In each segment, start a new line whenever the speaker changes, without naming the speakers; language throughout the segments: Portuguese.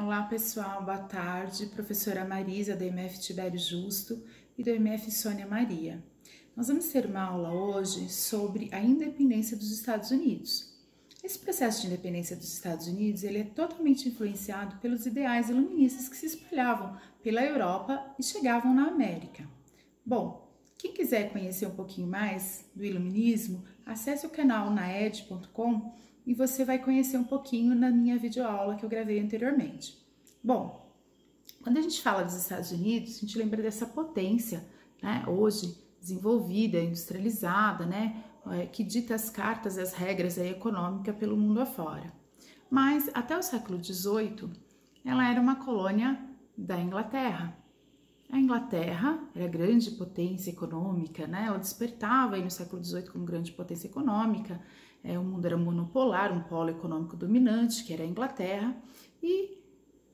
Olá pessoal, boa tarde, professora Marisa da MF Tibério Justo e da MF Sônia Maria. Nós vamos ter uma aula hoje sobre a independência dos Estados Unidos. Esse processo de independência dos Estados Unidos ele é totalmente influenciado pelos ideais iluministas que se espalhavam pela Europa e chegavam na América. Bom, quem quiser conhecer um pouquinho mais do iluminismo, acesse o canal naed.com e você vai conhecer um pouquinho na minha videoaula que eu gravei anteriormente. Bom, quando a gente fala dos Estados Unidos, a gente lembra dessa potência, né, hoje desenvolvida, industrializada, né, que dita as cartas e as regras econômicas pelo mundo afora. Mas até o século XVIII, ela era uma colônia da Inglaterra. A Inglaterra era grande potência econômica, né? Ela despertava aí no século XVIII como grande potência econômica. O mundo era monopolar, um polo econômico dominante, que era a Inglaterra. E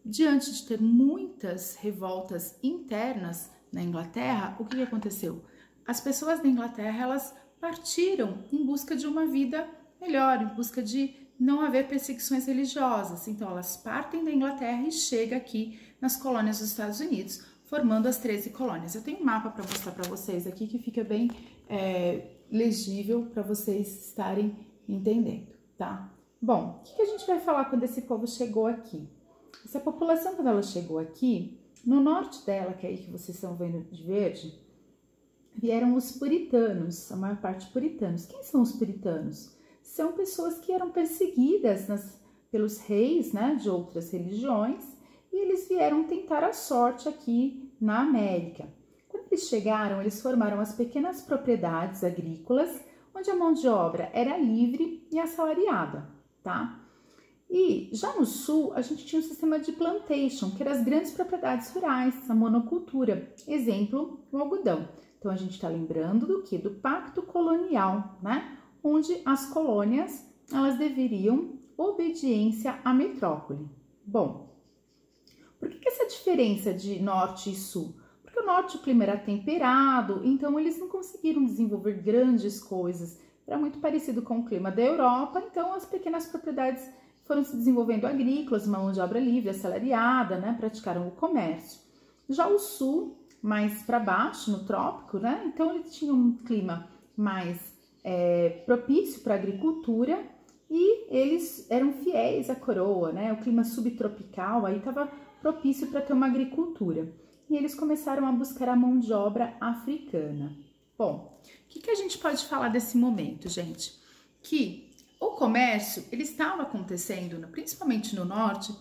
diante de ter muitas revoltas internas na Inglaterra, o que aconteceu? As pessoas da Inglaterra, elas partiram em busca de uma vida melhor, em busca de não haver perseguições religiosas. Então, elas partem da Inglaterra e chegam aqui nas colônias dos Estados Unidos, formando as 13 colônias. Eu tenho um mapa para mostrar para vocês aqui que fica bem legível para vocês estarem entendendo, tá? Bom, o que a gente vai falar quando esse povo chegou aqui? Essa população, quando ela chegou aqui, no norte dela, que é aí que vocês estão vendo de verde, vieram os puritanos, a maior parte puritanos. Quem são os puritanos? São pessoas que eram perseguidas pelos reis, né, de outras religiões, e eles vieram tentar a sorte aqui na América. Quando eles chegaram, eles formaram as pequenas propriedades agrícolas, onde a mão de obra era livre e assalariada, tá? E já no sul, a gente tinha um sistema de plantation, que eram as grandes propriedades rurais, a monocultura. Exemplo, o algodão. Então, a gente está lembrando do quê? Do pacto colonial, né? Onde as colônias, elas deveriam obediência à metrópole. Bom, por que essa diferença de norte e sul? Porque o norte o clima era temperado, então eles não conseguiram desenvolver grandes coisas. Era muito parecido com o clima da Europa, então as pequenas propriedades foram se desenvolvendo agrícolas, uma mão de obra livre, assalariada, né? Praticaram o comércio. Já o sul, mais para baixo, no trópico, né? Então eles tinham um clima mais propício para a agricultura e eles eram fiéis à coroa, né? O clima subtropical aí estava propício para ter uma agricultura. E eles começaram a buscar a mão de obra africana. Bom, o que a gente pode falar desse momento, gente? Que o comércio, ele estava acontecendo, principalmente no norte,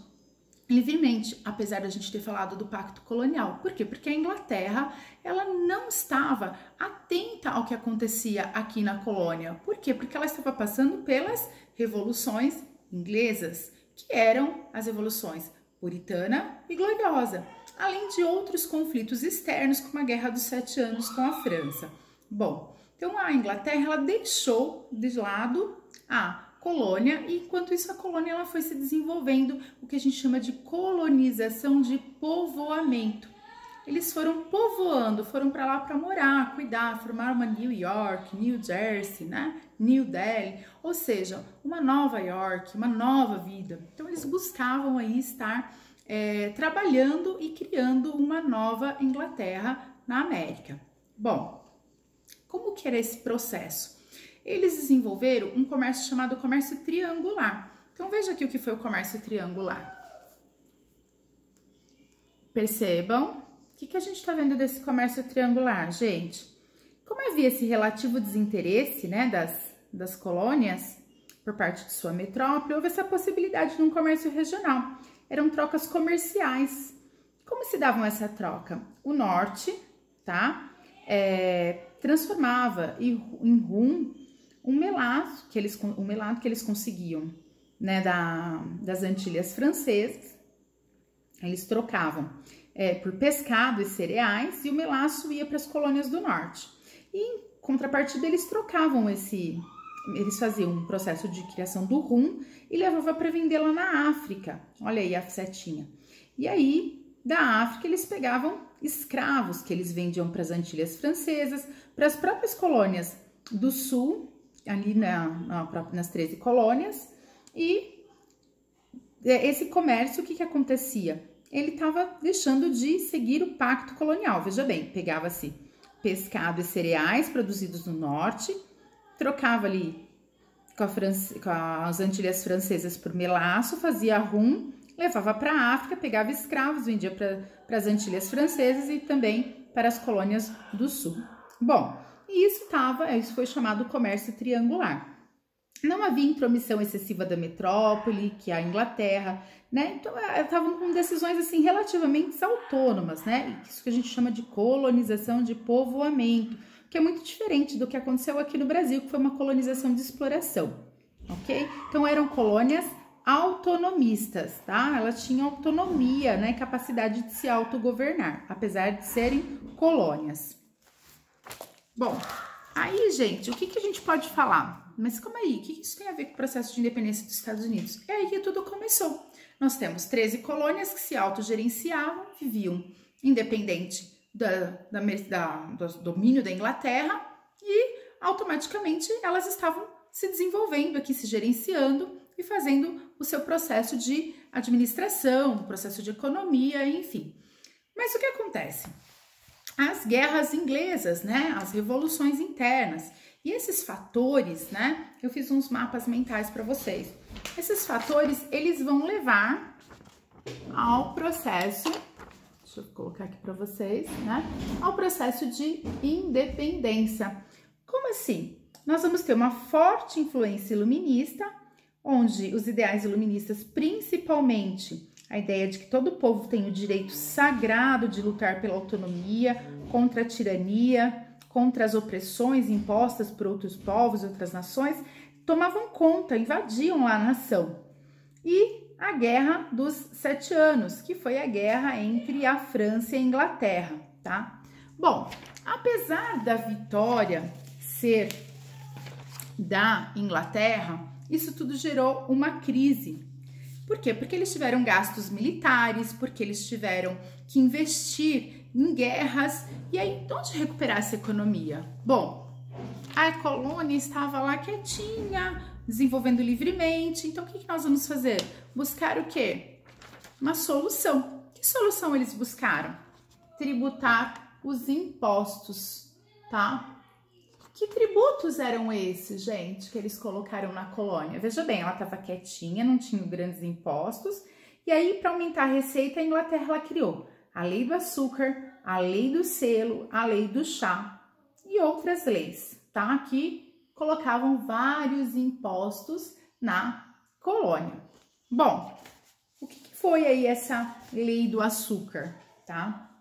livremente, apesar da gente ter falado do pacto colonial. Por quê? Porque a Inglaterra, ela não estava atenta ao que acontecia aqui na colônia. Por quê? Porque ela estava passando pelas revoluções inglesas, que eram as revoluções puritana e gloriosa, além de outros conflitos externos, como a Guerra dos 7 Anos com a França. Bom, então a Inglaterra, ela deixou de lado a colônia, e enquanto isso a colônia ela foi se desenvolvendo o que a gente chama de colonização de povoamento. Eles foram povoando, foram para lá para morar, cuidar, formar uma New York, New Jersey, né? New Delhi, ou seja, uma Nova York, uma nova vida. Então eles buscavam aí estar trabalhando e criando uma nova Inglaterra na América. Bom, como que era esse processo? Eles desenvolveram um comércio chamado comércio triangular. Então, veja aqui o que foi o comércio triangular. Percebam, o que a gente está vendo desse comércio triangular, gente? Como havia esse relativo desinteresse, né, das colônias por parte de sua metrópole, houve essa possibilidade de um comércio regional. Eram trocas comerciais. Como se davam essa troca? O norte, tá, transformava em rum um melato que eles conseguiam, né, das Antilhas francesas. Eles trocavam por pescado e cereais, e o melaço ia para as colônias do norte. E em contrapartida eles trocavam eles faziam um processo de criação do rum e levavam para vender lá na África. Olha aí a setinha. E aí da África eles pegavam escravos que eles vendiam para as Antilhas francesas, para as próprias colônias do sul, ali nas 13 colônias, e esse comércio, o que acontecia? Ele estava deixando de seguir o pacto colonial. Veja bem, pegava-se pescado e cereais produzidos no norte, trocava ali com as Antilhas Francesas por melaço, fazia rum, levava para a África, pegava escravos, vendia para as Antilhas Francesas e também para as colônias do sul. Bom, isso foi chamado comércio triangular. Não havia intromissão excessiva da metrópole, que é a Inglaterra, né? Então, estavam com decisões, assim, relativamente autônomas, né? Isso que a gente chama de colonização, de povoamento, que é muito diferente do que aconteceu aqui no Brasil, que foi uma colonização de exploração, ok? Então, eram colônias autonomistas, tá? Elas tinham autonomia, né? Capacidade de se autogovernar, apesar de serem colônias. Bom, aí, gente, o que a gente pode falar? Mas calma aí, o que isso tem a ver com o processo de independência dos Estados Unidos? É aí que tudo começou. Nós temos 13 colônias que se autogerenciavam, viviam independente do domínio da Inglaterra e automaticamente elas estavam se desenvolvendo aqui, se gerenciando e fazendo o seu processo de administração, processo de economia, enfim. Mas o que acontece? As guerras inglesas, né? As revoluções internas. E esses fatores, né? Eu fiz uns mapas mentais para vocês. Esses fatores, eles vão levar ao processo, deixa eu colocar aqui para vocês, né? Ao processo de independência. Como assim? Nós vamos ter uma forte influência iluminista, onde os ideais iluministas, principalmente a ideia de que todo povo tem o direito sagrado de lutar pela autonomia, contra a tirania, contra as opressões impostas por outros povos e outras nações, tomavam conta, invadiam lá a nação. E a Guerra dos 7 Anos, que foi a guerra entre a França e a Inglaterra, tá? Bom, apesar da vitória ser da Inglaterra, isso tudo gerou uma crise. Por quê? Porque eles tiveram gastos militares, porque eles tiveram que investir em guerras. E aí, de onde recuperar essa economia? Bom, a colônia estava lá quietinha, desenvolvendo livremente. Então, o que nós vamos fazer? Buscar o quê? Uma solução. Que solução eles buscaram? Tributar os impostos, tá? Que tributos eram esses, gente, que eles colocaram na colônia? Veja bem, ela estava quietinha, não tinha grandes impostos. E aí, para aumentar a receita, a Inglaterra ela criou a lei do açúcar, a lei do selo, a lei do chá e outras leis, tá? Que colocavam vários impostos na colônia. Bom, o que foi aí essa lei do açúcar, tá?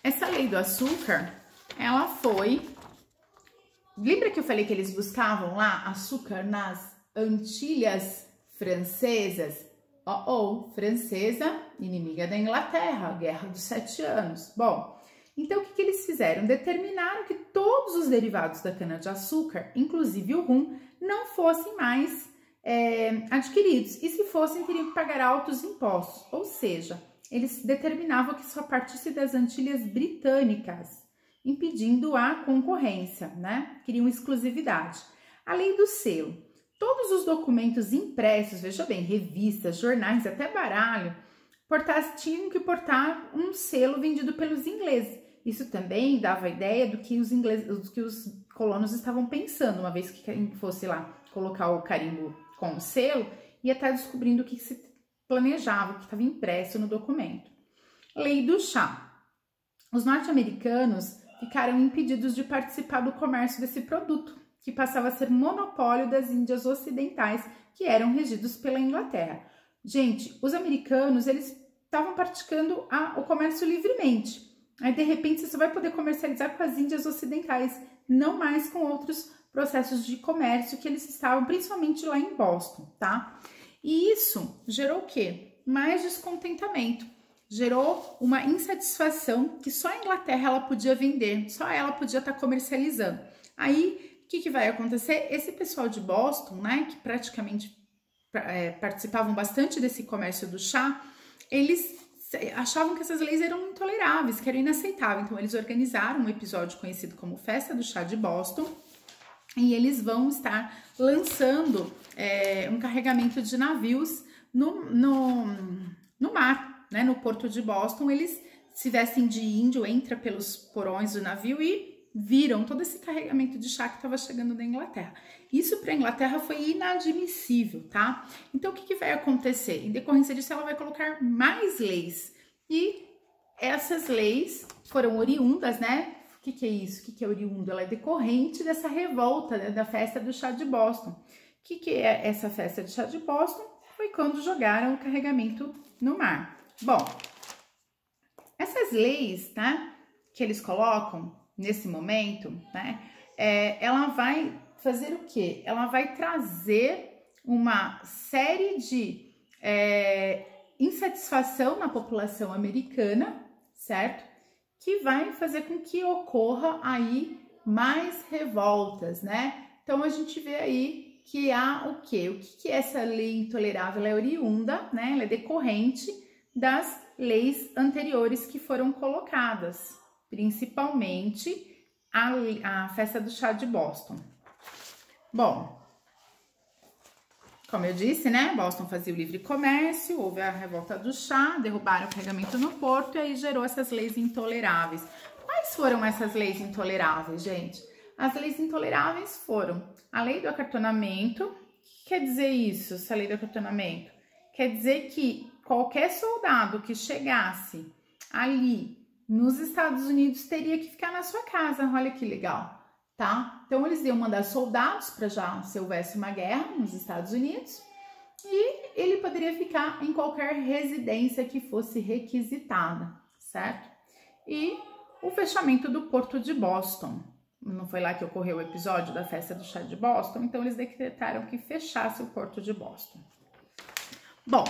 Essa lei do açúcar, ela foi... Lembra que eu falei que eles buscavam lá açúcar nas Antilhas Francesas? Francesa, inimiga da Inglaterra, Guerra dos 7 Anos. Bom, então o que eles fizeram? Determinaram que todos os derivados da cana-de-açúcar, inclusive o rum, não fossem mais adquiridos. E se fossem, teriam que pagar altos impostos. Ou seja, eles determinavam que só partisse das Antilhas Britânicas, impedindo a concorrência, né? Queriam exclusividade. A lei do selo. Todos os documentos impressos, veja bem, revistas, jornais, até baralho, tinham que portar um selo vendido pelos ingleses. Isso também dava a ideia do que os colonos estavam pensando, uma vez que quem fosse lá colocar o carimbo com o selo, ia estar descobrindo o que se planejava, o que estava impresso no documento. Lei do chá. Os norte-americanos ficaram impedidos de participar do comércio desse produto, que passava a ser monopólio das Índias Ocidentais, que eram regidos pela Inglaterra. Gente, os americanos, eles estavam praticando o comércio livremente. Aí, de repente, você só vai poder comercializar com as Índias Ocidentais, não mais com outros processos de comércio que eles estavam, principalmente lá em Boston, tá? E isso gerou o quê? Mais descontentamento. Gerou uma insatisfação que só a Inglaterra ela podia vender, só ela podia estar comercializando. Aí, o que vai acontecer? Esse pessoal de Boston, né, que praticamente participavam bastante desse comércio do chá, eles achavam que essas leis eram intoleráveis, que eram inaceitáveis. Então, eles organizaram um episódio conhecido como Festa do Chá de Boston, e eles vão estar lançando um carregamento de navios no mar, né? No porto de Boston. Eles se vestem de índio, entra pelos porões do navio e viram todo esse carregamento de chá que estava chegando da Inglaterra. Isso para a Inglaterra foi inadmissível, tá? Então, o que vai acontecer? Em decorrência disso, ela vai colocar mais leis. E essas leis foram oriundas, né? O que é isso? O que é oriundo? Ela é decorrente dessa revolta, né? Da festa do chá de Boston. O que é essa festa do chá de Boston? Foi quando jogaram o carregamento no mar. Bom, essas leis, tá? Que eles colocam nesse momento, né? Ela vai fazer o quê? Ela vai trazer uma série de insatisfação na população americana, certo? Que vai fazer com que ocorra aí mais revoltas, né? Então a gente vê aí que há o quê? O que é essa lei intolerável? Ela é oriunda, né? Ela é decorrente das leis anteriores que foram colocadas, principalmente a festa do chá de Boston. Bom, como eu disse, né? Boston fazia o livre comércio, houve a revolta do chá, derrubaram o carregamento no porto e aí gerou essas leis intoleráveis. Quais foram essas leis intoleráveis, gente? As leis intoleráveis foram a lei do acartonamento. O que quer dizer isso, essa lei do acartonamento? Quer dizer que qualquer soldado que chegasse ali nos Estados Unidos teria que ficar na sua casa. Olha que legal, tá? Então, eles iam mandar soldados para já, se houvesse uma guerra nos Estados Unidos, e ele poderia ficar em qualquer residência que fosse requisitada, certo? E o fechamento do porto de Boston. Não foi lá que ocorreu o episódio da festa do chá de Boston? Então, eles decretaram que fechasse o porto de Boston. Bom,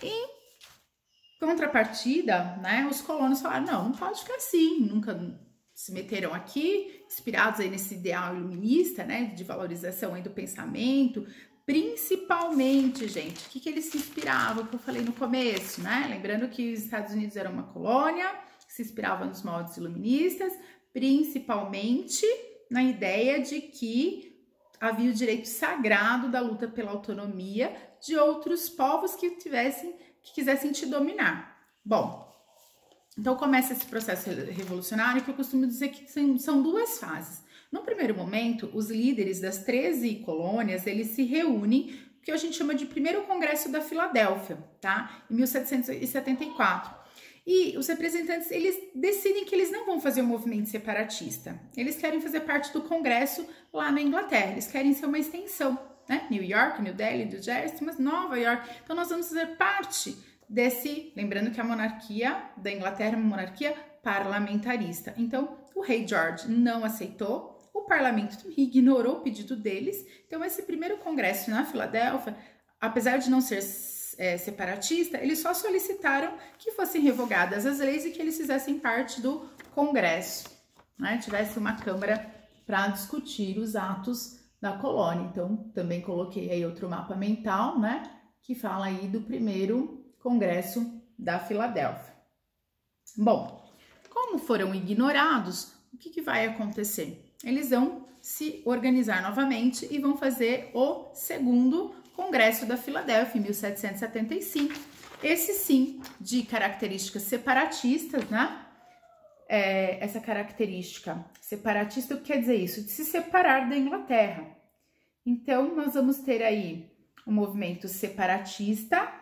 em contrapartida, né, os colonos falaram, não pode ficar assim, nunca se meteram aqui, inspirados aí nesse ideal iluminista, né, de valorização aí do pensamento, principalmente, gente, o que eles se inspiravam, que eu falei no começo, né, lembrando que os Estados Unidos eram uma colônia, se inspirava nos moldes iluministas, principalmente na ideia de que havia o direito sagrado da luta pela autonomia de outros povos que quisessem te dominar. Bom, então começa esse processo revolucionário que eu costumo dizer que são duas fases. No primeiro momento, os líderes das 13 colônias, eles se reúnem, o que a gente chama de primeiro congresso da Filadélfia, tá? Em 1774. E os representantes, eles decidem que eles não vão fazer um movimento separatista. Eles querem fazer parte do congresso lá na Inglaterra. Eles querem ser uma extensão, né? New York, New Delhi, New Jersey, mas Nova York. Então, nós vamos fazer parte desse... Lembrando que a monarquia da Inglaterra é uma monarquia parlamentarista. Então, o rei George não aceitou. O parlamento ignorou o pedido deles. Então, esse primeiro congresso na Filadélfia, apesar de não ser separatista, eles só solicitaram que fossem revogadas as leis e que eles fizessem parte do Congresso, né? Tivesse uma Câmara para discutir os atos da colônia. Então, também coloquei aí outro mapa mental, né? Que fala aí do primeiro Congresso da Filadélfia. Bom, como foram ignorados, o que vai acontecer? Eles vão se organizar novamente e vão fazer o segundo Congresso da Filadélfia, em 1775. Esse sim, de características separatistas, né? Essa característica separatista, o que quer dizer isso? De se separar da Inglaterra. Então, nós vamos ter aí um movimento separatista,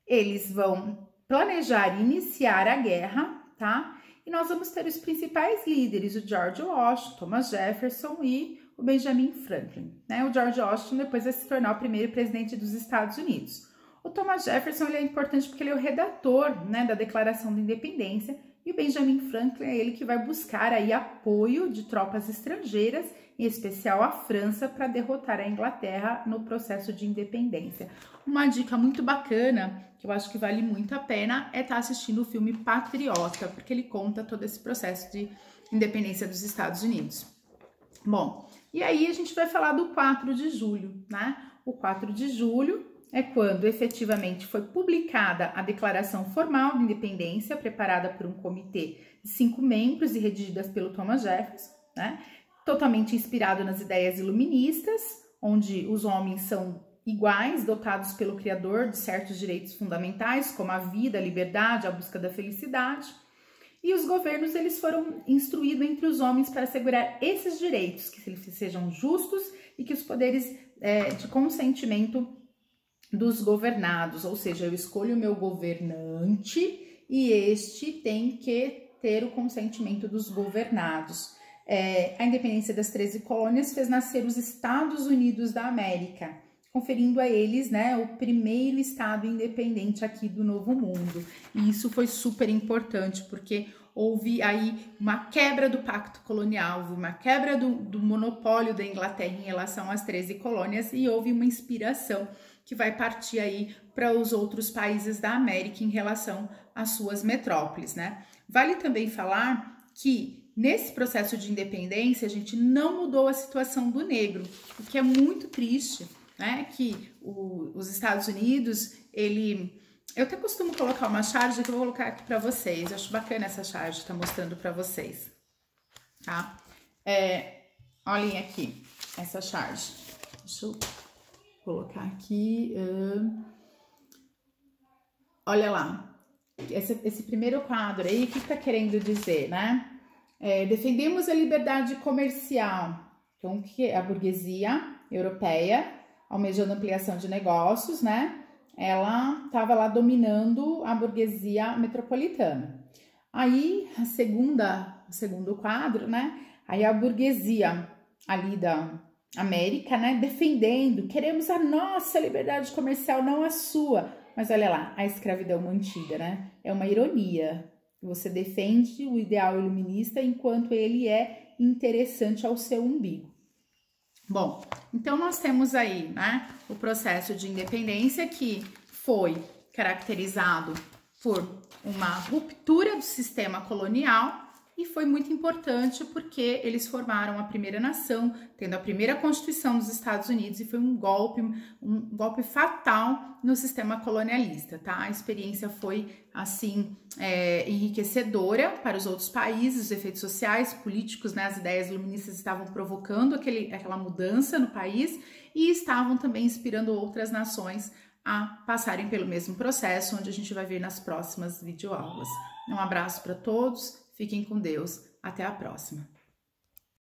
eles vão planejar iniciar a guerra, tá? E nós vamos ter os principais líderes, o George Washington, Thomas Jefferson e o Benjamin Franklin, né? O George Washington depois vai se tornar o primeiro presidente dos Estados Unidos. O Thomas Jefferson, ele é importante porque ele é o redator, né, da Declaração da Independência, e o Benjamin Franklin é ele que vai buscar aí apoio de tropas estrangeiras, em especial a França, para derrotar a Inglaterra no processo de independência. Uma dica muito bacana, que eu acho que vale muito a pena, é estar assistindo o filme Patriota, porque ele conta todo esse processo de independência dos Estados Unidos. Bom, e aí a gente vai falar do 4 de julho, né? O 4 de julho é quando efetivamente foi publicada a Declaração Formal de Independência, preparada por um comitê de 5 membros e redigidas pelo Thomas Jefferson, né? totalmente inspirado nas ideias iluministas, onde os homens são iguais, dotados pelo Criador de certos direitos fundamentais, como a vida, a liberdade, a busca da felicidade. E os governos, eles foram instruídos entre os homens para assegurar esses direitos, que eles sejam justos e que os poderes de consentimento dos governados, ou seja, eu escolho o meu governante e este tem que ter o consentimento dos governados. A independência das 13 colônias fez nascer os Estados Unidos da América, conferindo a eles, né, o primeiro estado independente aqui do Novo Mundo. E isso foi super importante, porque houve aí uma quebra do pacto colonial, uma quebra do monopólio da Inglaterra em relação às 13 colônias e houve uma inspiração que vai partir aí para os outros países da América em relação às suas metrópoles, né? Vale também falar que nesse processo de independência a gente não mudou a situação do negro, o que é muito triste, né? Que os Estados Unidos, eu até costumo colocar uma charge que eu vou colocar aqui para vocês. Eu acho bacana essa charge, tá mostrando para vocês, tá? Olhem aqui essa charge. Deixa eu colocar aqui. Olha lá. Esse primeiro quadro aí, o que tá querendo dizer, né? Defendemos a liberdade comercial. Então, que é a burguesia europeia, almejando ampliação de negócios, né? Ela estava lá dominando a burguesia metropolitana. Aí, o segundo quadro, né? Aí a burguesia ali da América, né? Defendendo, queremos a nossa liberdade comercial, não a sua. Mas olha lá, a escravidão mantida, né? É uma ironia. Você defende o ideal iluminista enquanto ele é interessante ao seu umbigo. Bom, então nós temos aí, né, o processo de independência que foi caracterizado por uma ruptura do sistema colonial e foi muito importante porque eles formaram a primeira nação, tendo a primeira Constituição dos Estados Unidos e foi um golpe fatal no sistema colonialista, tá? A experiência foi, assim, enriquecedora para os outros países, os efeitos sociais, políticos, né? As ideias iluministas estavam provocando aquela mudança no país e estavam também inspirando outras nações a passarem pelo mesmo processo, onde a gente vai ver nas próximas videoaulas. Um abraço para todos. Fiquem com Deus. Até a próxima.